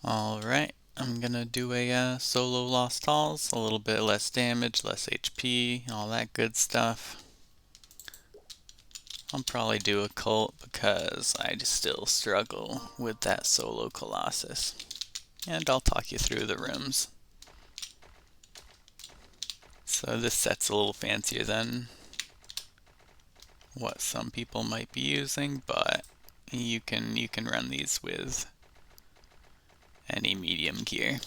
Alright, I'm gonna do a solo Lost Halls, a little bit less damage, less HP, all that good stuff. I'll probably do a cult because I still struggle with that solo Colossus. And I'll talk you through the rooms. So this set's a little fancier than what some people might be using, but you can run these with any medium gear.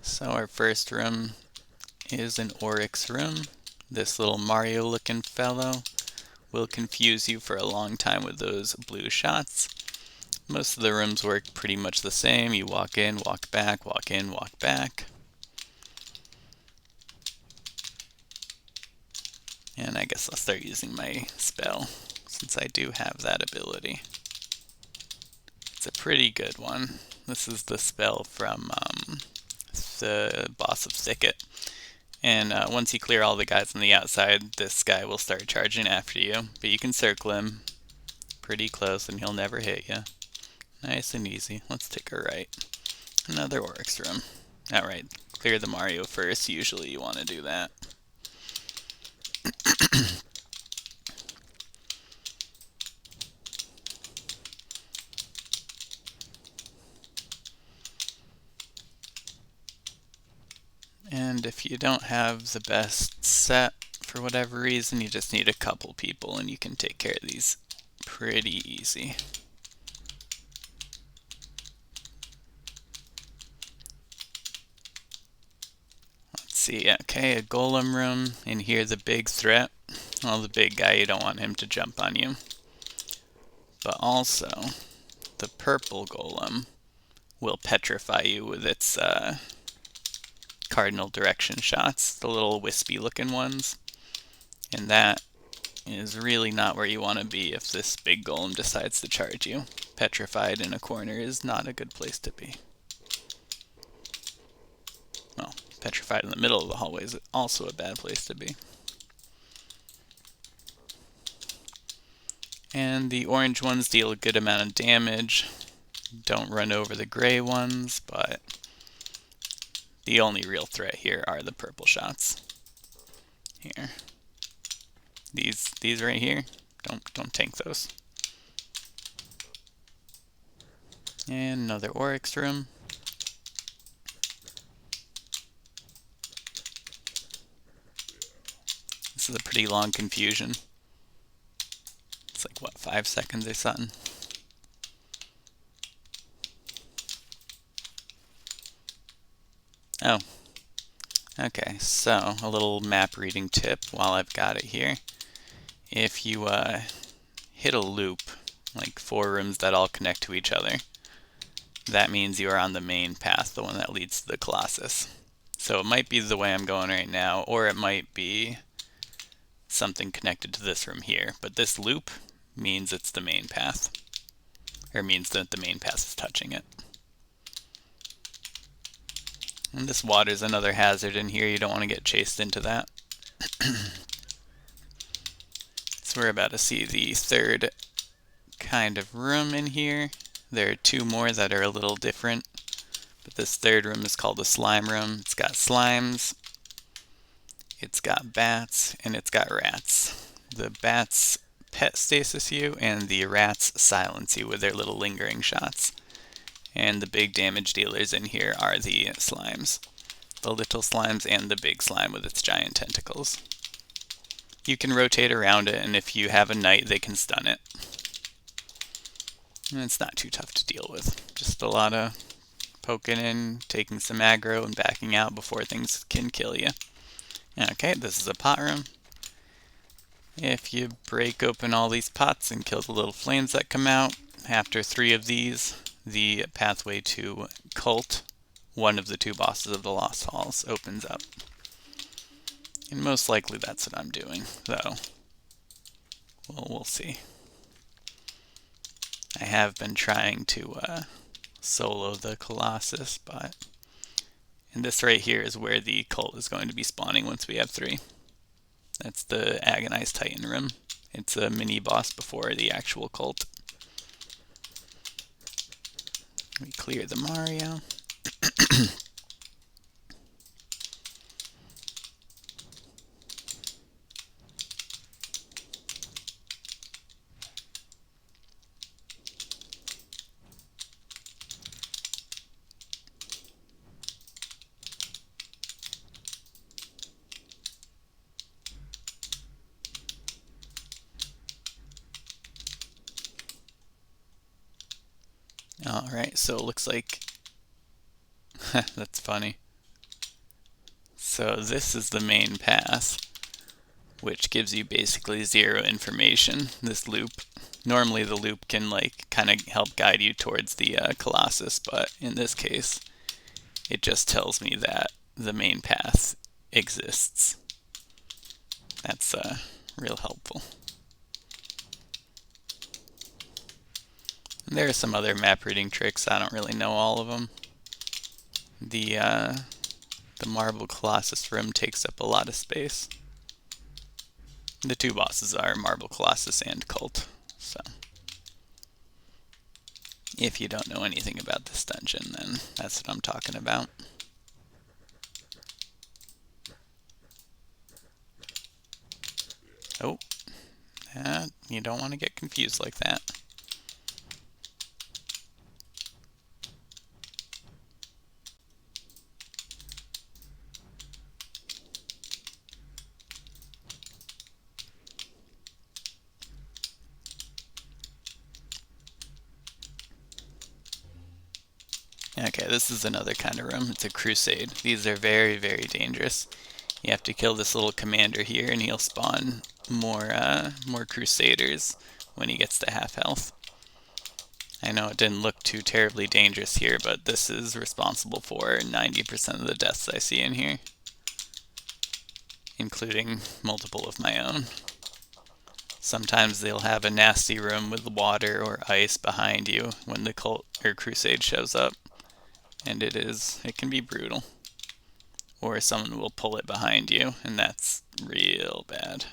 So our first room is an Oryx room. This little Mario looking fellow will confuse you for a long time with those blue shots. Most of the rooms work pretty much the same. You walk in, walk back, walk in, walk back. And I guess I'll start using my spell since I do have that ability. It's a pretty good one. This is the spell from the boss of Thicket. And once you clear all the guys on the outside, this guy will start charging after you. But you can circle him pretty close and he'll never hit you. Nice and easy. Let's take a right. Another Oryx room. Alright, clear the Mario first. Usually you want to do that. And if you don't have the best set for whatever reason, you just need a couple people and you can take care of these pretty easy. Let's see, okay, a golem room. In here, the big threat. Well, the big guy, you don't want him to jump on you. But also, the purple golem will petrify you with its cardinal direction shots, the little wispy looking ones. And that is really not where you want to be if this big golem decides to charge you. Petrified in a corner is not a good place to be. Well, petrified in the middle of the hallway is also a bad place to be. And the orange ones deal a good amount of damage. Don't run over the gray ones, but the only real threat here are the purple shots. Here. These right here, don't tank those. And another Oryx room. This is a pretty long confusion. It's like, what, 5 seconds or something? Oh. Okay, so a little map reading tip while I've got it here. If you hit a loop, like 4 rooms that all connect to each other, that means you are on the main path, the one that leads to the Colossus. So it might be the way I'm going right now, or it might be something connected to this room here. But this loop means it's the main path, or means that the main path is touching it. And this water's another hazard in here. You don't want to get chased into that. So we're about to see the third kind of room in here. There are 2 more that are a little different. But this third room is called the slime room. It's got slimes, it's got bats, and it's got rats. The bats pet stasis you, and the rats silence you with their little lingering shots. And the big damage dealers in here are the slimes. The little slimes and the big slime with its giant tentacles. You can rotate around it, and if you have a knight, they can stun it. And it's not too tough to deal with. Just a lot of poking in, taking some aggro, and backing out before things can kill you. Okay, this is a pot room. If you break open all these pots and kill the little flames that come out, after 3 of these, the pathway to Cult, one of the 2 bosses of the Lost Halls, opens up. And most likely that's what I'm doing, though. Well, we'll see. I have been trying to solo the Colossus, but... And this right here is where the Cult is going to be spawning once we have 3. That's the Agonized Titan room. It's a mini boss before the actual Cult. We clear the Mario. Alright, so it looks like that's funny. So this is the main path, which gives you basically zero information. This loop, normally the loop can like kind of help guide you towards the Colossus, but in this case, it just tells me that the main path exists. That's real helpful. And there are some other map reading tricks. I don't really know all of them. The Marble Colossus room takes up a lot of space. The two bosses are Marble Colossus and Cult. So, if you don't know anything about this dungeon, then that's what I'm talking about. Oh, you don't want to get confused like that. Okay, this is another kind of room. It's a crusade. These are very, very dangerous. You have to kill this little commander here, and he'll spawn more crusaders when he gets to half health. I know it didn't look too terribly dangerous here, but this is responsible for 90% of the deaths I see in here, including multiple of my own. Sometimes they'll have a nasty room with water or ice behind you when the cult or crusade shows up, and it can be brutal. Or someone will pull it behind you, and that's real bad.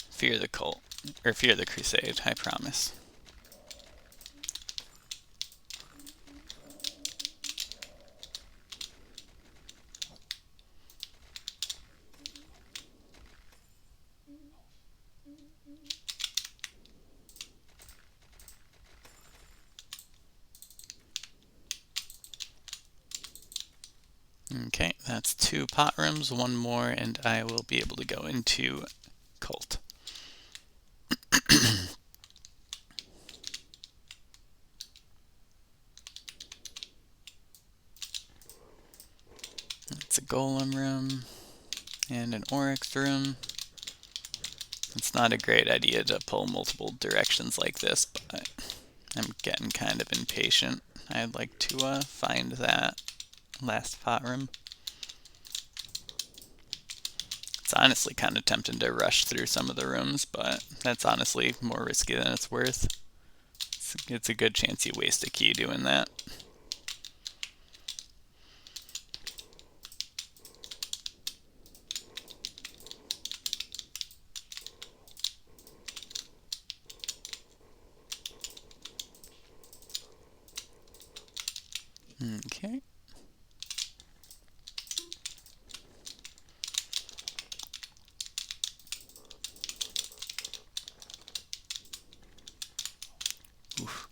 Fear the cult, or fear the crusade, I promise. Okay, that's 2 pot rooms, 1 more, and I will be able to go into Cult. It's a Golem room and an Oryx room. It's not a great idea to pull multiple directions like this, but I'm getting kind of impatient. I'd like to find that last pot room. It's honestly kind of tempting to rush through some of the rooms, but that's honestly more risky than it's worth. It's a good chance you waste a key doing that. Okay. Oof.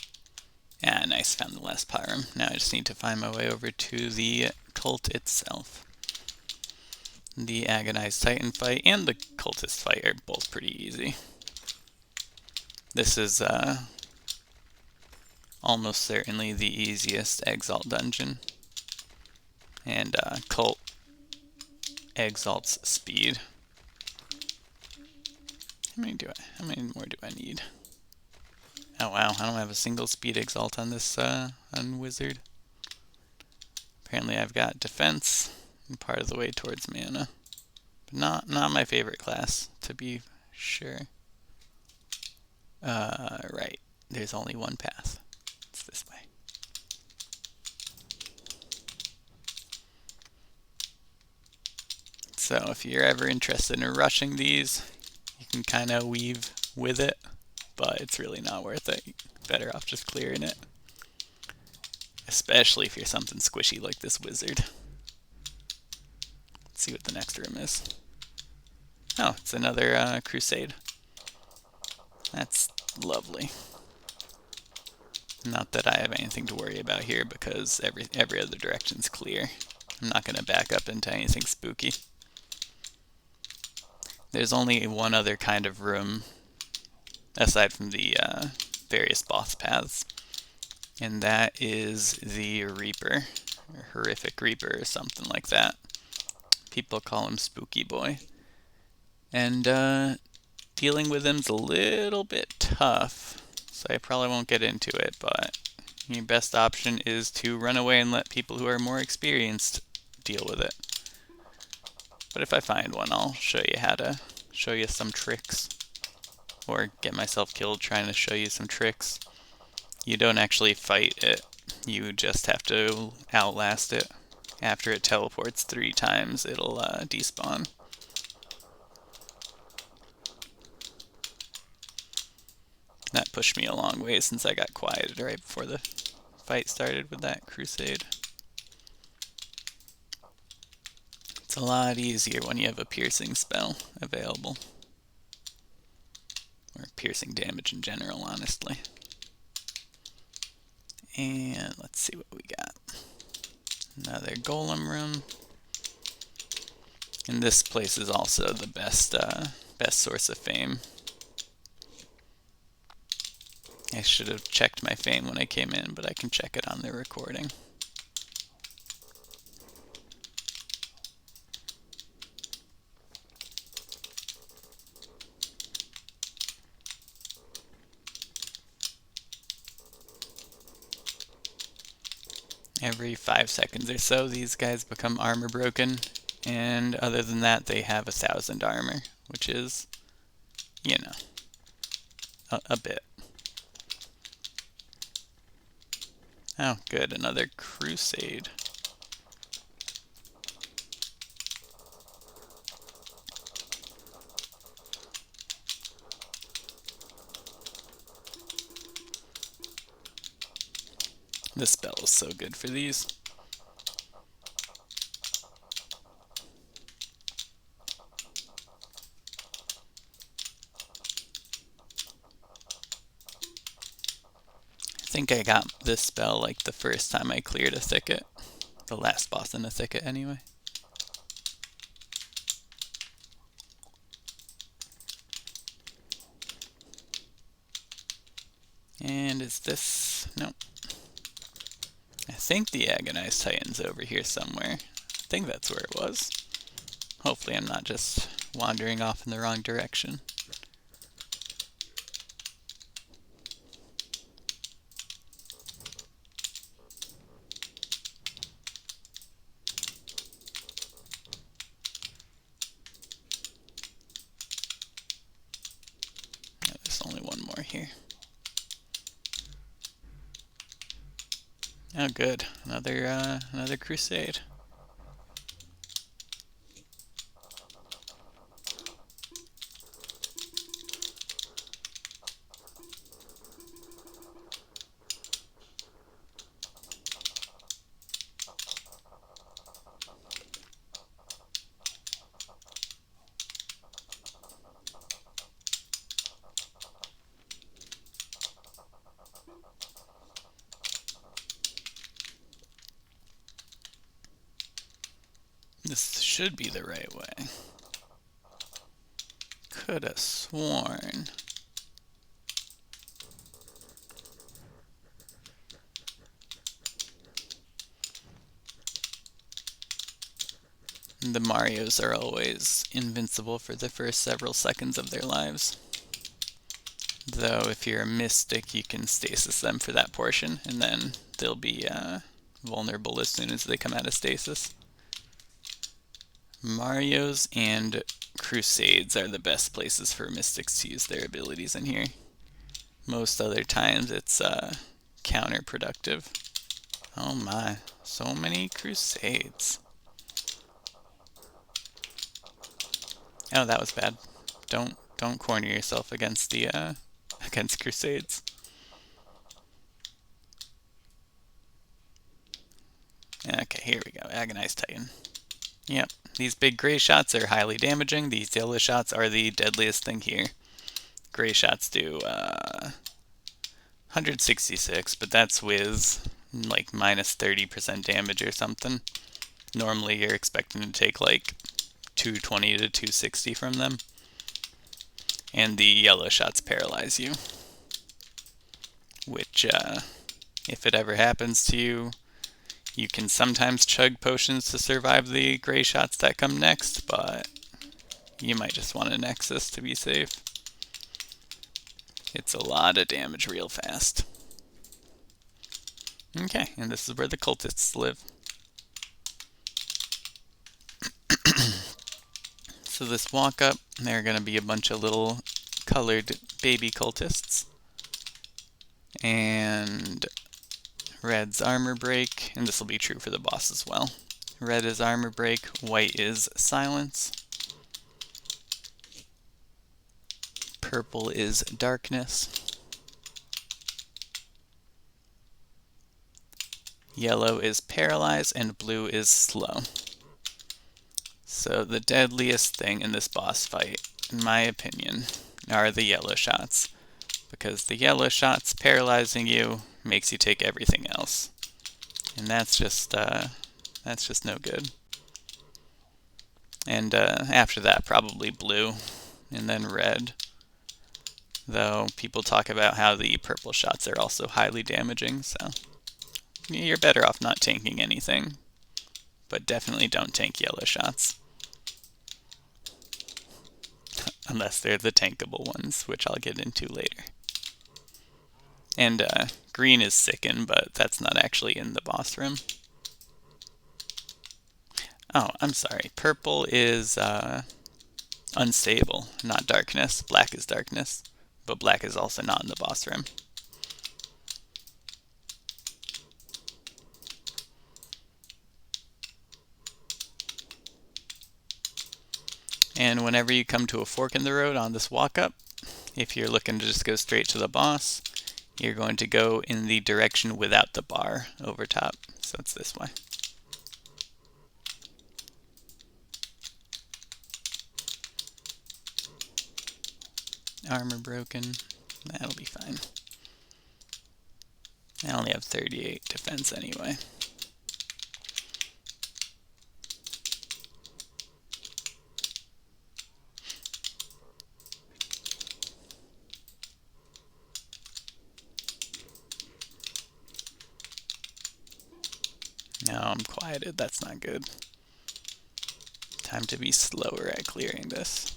Yeah, nice, found the last pot room. Now I just need to find my way over to the cult itself. The Agonized Titan fight and the Cultist fight are both pretty easy. This is almost certainly the easiest Exalt dungeon. And Cult exalts speed. How many more do I need? Oh wow, I don't have a single speed exalt on this on Wizard. Apparently I've got defense and part of the way towards mana. But not my favorite class, to be sure. Right. There's only one path. It's this way. So if you're ever interested in rushing these, you can kind of weave with it, but it's really not worth it. You're better off just clearing it. especially if you're something squishy like this wizard. Let's see what the next room is. Oh, it's another crusade. That's lovely. Not that I have anything to worry about here because every other direction's clear. I'm not going to back up into anything spooky. There's only one other kind of room aside from the various boss paths, and that is the Reaper, or Horrific Reaper, or something like that. People call him Spooky Boy. And dealing with him's a little bit tough, so I probably won't get into it, but your best option is to run away and let people who are more experienced deal with it. But if I find one, I'll show you some tricks, or get myself killed trying to show you some tricks. You don't actually fight it, you just have to outlast it. After it teleports 3 times, it'll despawn. That pushed me a long way since I got quieted right before the fight started with that crusade. It's a lot easier when you have a piercing spell available. Or piercing damage in general, honestly. And let's see what we got. Another golem room. And this place is also the best source of fame. I should have checked my fame when I came in, but I can check it on the recording. Every 5 seconds or so, these guys become armor broken, and other than that, they have 1,000 armor, which is, you know, a bit. Oh, good, another crusade. This spell is so good for these. I think I got this spell like the first time I cleared a thicket. The last boss in a thicket, anyway. And is this... Nope. I think the Agonized Titan's over here somewhere. I think that's where it was. Hopefully I'm not just wandering off in the wrong direction. No, there's only one more here. Oh good, another crusade. This should be the right way. Could have sworn. The Marios are always invincible for the first several seconds of their lives. Though if you're a mystic, you can stasis them for that portion, and then they'll be vulnerable as soon as they come out of stasis. Marios and Crusades are the best places for mystics to use their abilities in here. Most other times it's counterproductive. Oh my, so many Crusades. Oh, that was bad. Don't corner yourself against the against Crusades. Okay, here we go. Agonized Titan. Yep, these big gray shots are highly damaging. These yellow shots are the deadliest thing here. Gray shots do 166, but that's with like minus 30% damage or something. Normally you're expecting to take like 220 to 260 from them. And the yellow shots paralyze you, which if it ever happens to you, you can sometimes chug potions to survive the gray shots that come next, but you might just want a Nexus to be safe. It's a lot of damage real fast. Okay, and this is where the cultists live. So this walk up, there are going to be a bunch of little colored baby cultists. And red's armor break, and this will be true for the boss as well. Red is armor break, white is silence. Purple is darkness. Yellow is paralyze, and blue is slow. So the deadliest thing in this boss fight, in my opinion, are the yellow shots. Because the yellow shots paralyzing you makes you take everything else. And that's just no good. And after that, probably blue, and then red. Though people talk about how the purple shots are also highly damaging, so you're better off not tanking anything. But definitely don't tank yellow shots. Unless they're the tankable ones, which I'll get into later. And green is sicken, but that's not actually in the boss room. Oh, I'm sorry. Purple is unstable, not darkness. Black is darkness, but black is also not in the boss room. And whenever you come to a fork in the road on this walk up, if you're looking to just go straight to the boss, you're going to go in the direction without the bar over top. So it's this way. Armor broken. That'll be fine. I only have 38 defense anyway. No, I'm quieted. That's not good. Time to be slower at clearing this.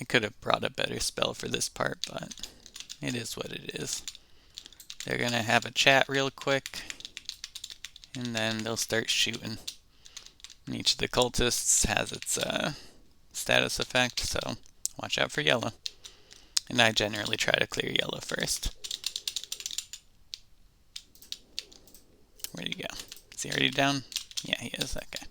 I could have brought a better spell for this part, but it is what it is. They're going to have a chat real quick, and then they'll start shooting. And each of the cultists has its status effect, so watch out for yellow. And I generally try to clear yellow first. Where'd he go? Is he already down? Yeah, he is. Okay.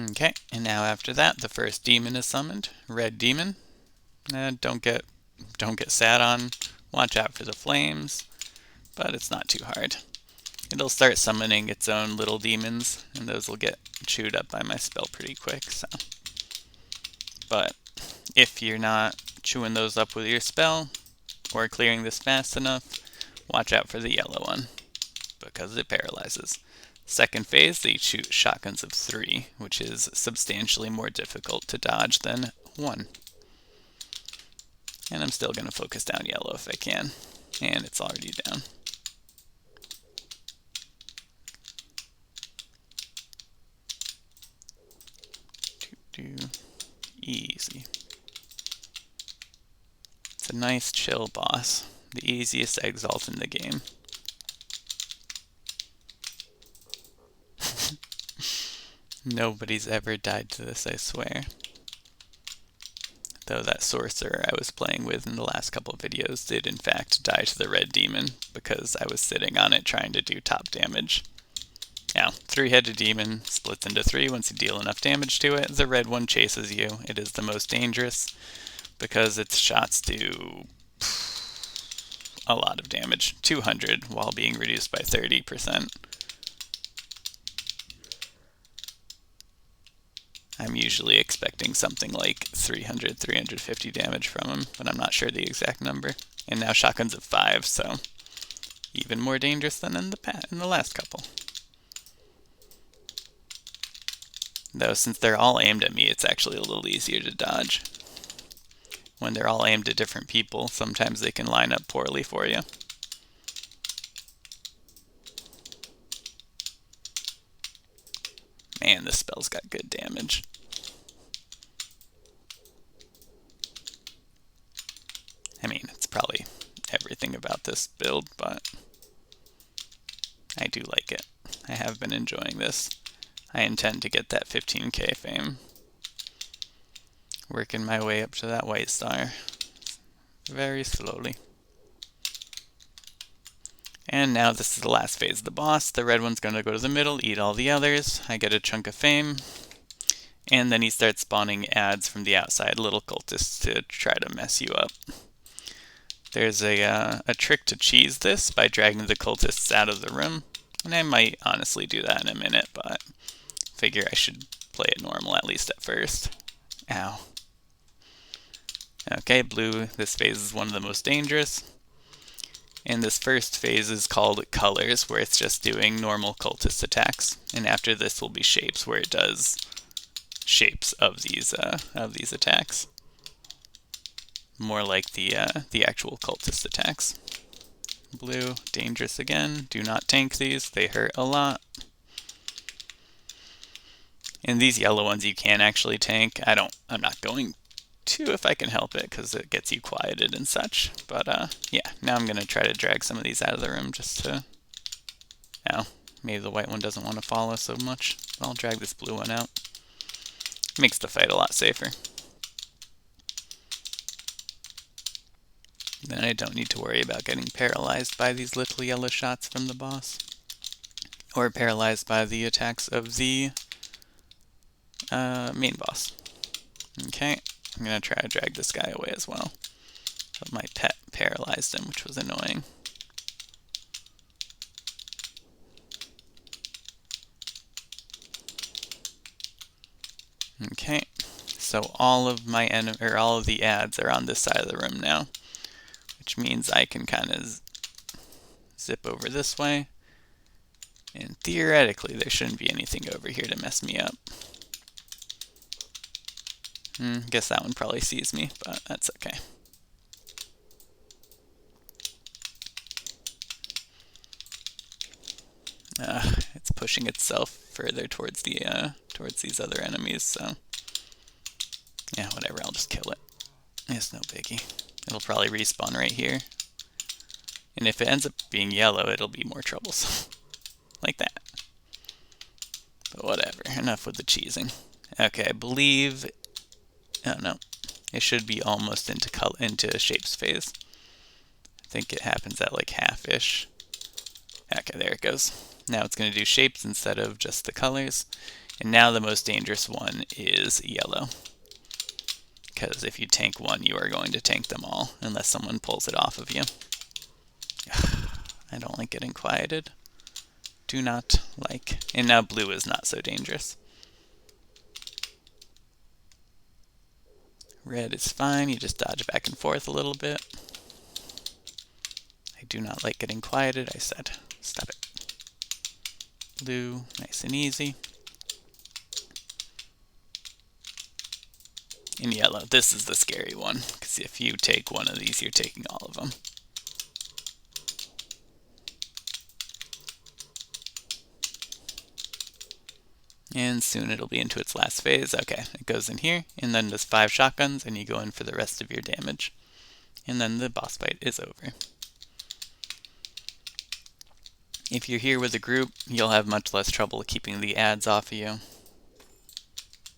Okay, and now after that, the first demon is summoned. Red demon. Don't get sat on. Watch out for the flames, but it's not too hard. It'll start summoning its own little demons, and those will get chewed up by my spell pretty quick. So, but if you're not chewing those up with your spell or clearing this fast enough, watch out for the yellow one because it paralyzes. Second phase, they shoot shotguns of 3, which is substantially more difficult to dodge than 1. And I'm still going to focus down yellow if I can. And it's already down. Easy. It's a nice chill boss. The easiest exalt in the game. Nobody's ever died to this, I swear. though that sorcerer I was playing with in the last couple of videos did in fact die to the red demon because I was sitting on it trying to do top damage. Now, three-headed demon splits into three. Once you deal enough damage to it, the red one chases you. It is the most dangerous because its shots do a lot of damage, 200 while being reduced by 30%. I'm usually expecting something like 300, 350 damage from him, but I'm not sure the exact number. And now shotgun's at 5, so even more dangerous than in the last couple. Though since they're all aimed at me, it's actually a little easier to dodge. When they're all aimed at different people, sometimes they can line up poorly for you. Man, this spell's got good damage. I mean, it's probably everything about this build, but I do like it. I have been enjoying this. I intend to get that 15k fame. Working my way up to that white star. Very slowly. And now this is the last phase of the boss. The red one's going to go to the middle, eat all the others. I get a chunk of fame. And then he starts spawning ads from the outside, little cultists to try to mess you up. There's a trick to cheese this by dragging the cultists out of the room. And I might honestly do that in a minute, but figure I should play it normal at least at first. Ow. Okay, blue, this phase is one of the most dangerous. And this first phase is called colors, where it's just doing normal cultist attacks. And after this will be shapes, where it does shapes of these attacks. More like the actual cultist attacks. Blue, dangerous again. Do not tank these, they hurt a lot. And these yellow ones you can actually tank. I'm not going to if I can help it, because it gets you quieted and such. But yeah, now I'm gonna try to drag some of these out of the room just to, maybe the white one doesn't want to follow so much. I'll drag this blue one out. Makes the fight a lot safer. Then I don't need to worry about getting paralyzed by these little yellow shots from the boss. Or paralyzed by the attacks of the main boss. Okay, I'm going to try to drag this guy away as well. But my pet paralyzed him, which was annoying. Okay, so all of the ads are on this side of the room now, which means I can kind of zip over this way, and theoretically there shouldn't be anything over here to mess me up. Guess that one probably sees me, but that's okay. It's pushing itself further towards these other enemies, so yeah, whatever, I'll just kill it. It's no biggie. It'll probably respawn right here. And if it ends up being yellow, it'll be more troublesome. Like that. But whatever, enough with the cheesing. Okay, I believe, oh no, it should be almost into shapes phase. I think it happens at like half-ish. Okay, there it goes. Now it's going to do shapes instead of just the colors. And now the most dangerous one is yellow. Because if you tank one, you are going to tank them all, unless someone pulls it off of you. I don't like getting quieted. Do not like. And now blue is not so dangerous. Red is fine, you just dodge back and forth a little bit. I do not like getting quieted, I said. Stop it. Blue, nice and easy. And yellow, this is the scary one, because if you take one of these, you're taking all of them. And soon it'll be into its last phase. Okay, it goes in here, and then does 5 shotguns, and you go in for the rest of your damage. And then the boss fight is over. If you're here with a group, you'll have much less trouble keeping the ads off of you.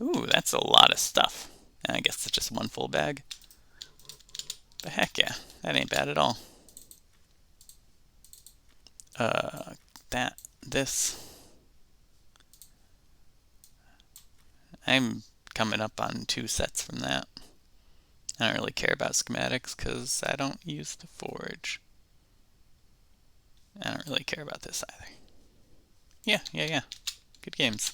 Ooh, that's a lot of stuff. And I guess it's just one full bag. But heck yeah, that ain't bad at all. This. I'm coming up on 2 sets from that. I don't really care about schematics because I don't use the forge. I don't really care about this either. Yeah. Good games.